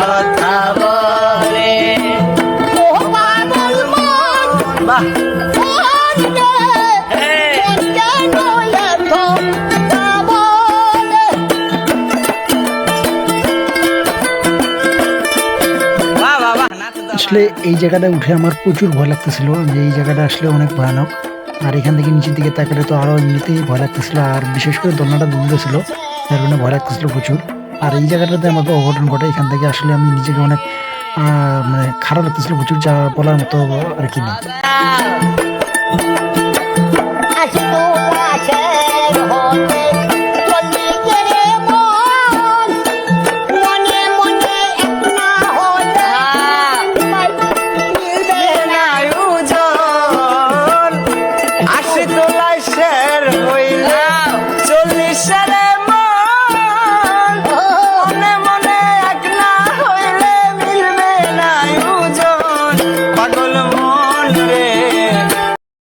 কথা বলে ও পাগল মন বাহ আসলে এই জায়গাটা উঠে আমার প্রচুর ভয় লাগতেছিল যে এই জায়গাটা আসলে অনেক ভয়ানক। আর এখান থেকে নিচের দিকে তাকালে তো আরো এমনিতেই ভয় লাগতেছিল, আর বিশেষ করে দোলনাটা দুলতেছিল যার কারণে ভয় লাগতেছিল প্রচুর। আর এই জায়গাটাতে আমাকে অঘটন ঘটে, এখান থেকে আসলে আমি নিজেকে অনেক মানে খারাপ লাগতেছিল প্রচুর, যা বলার মতো আর কি না। আজ তো গাছের হতে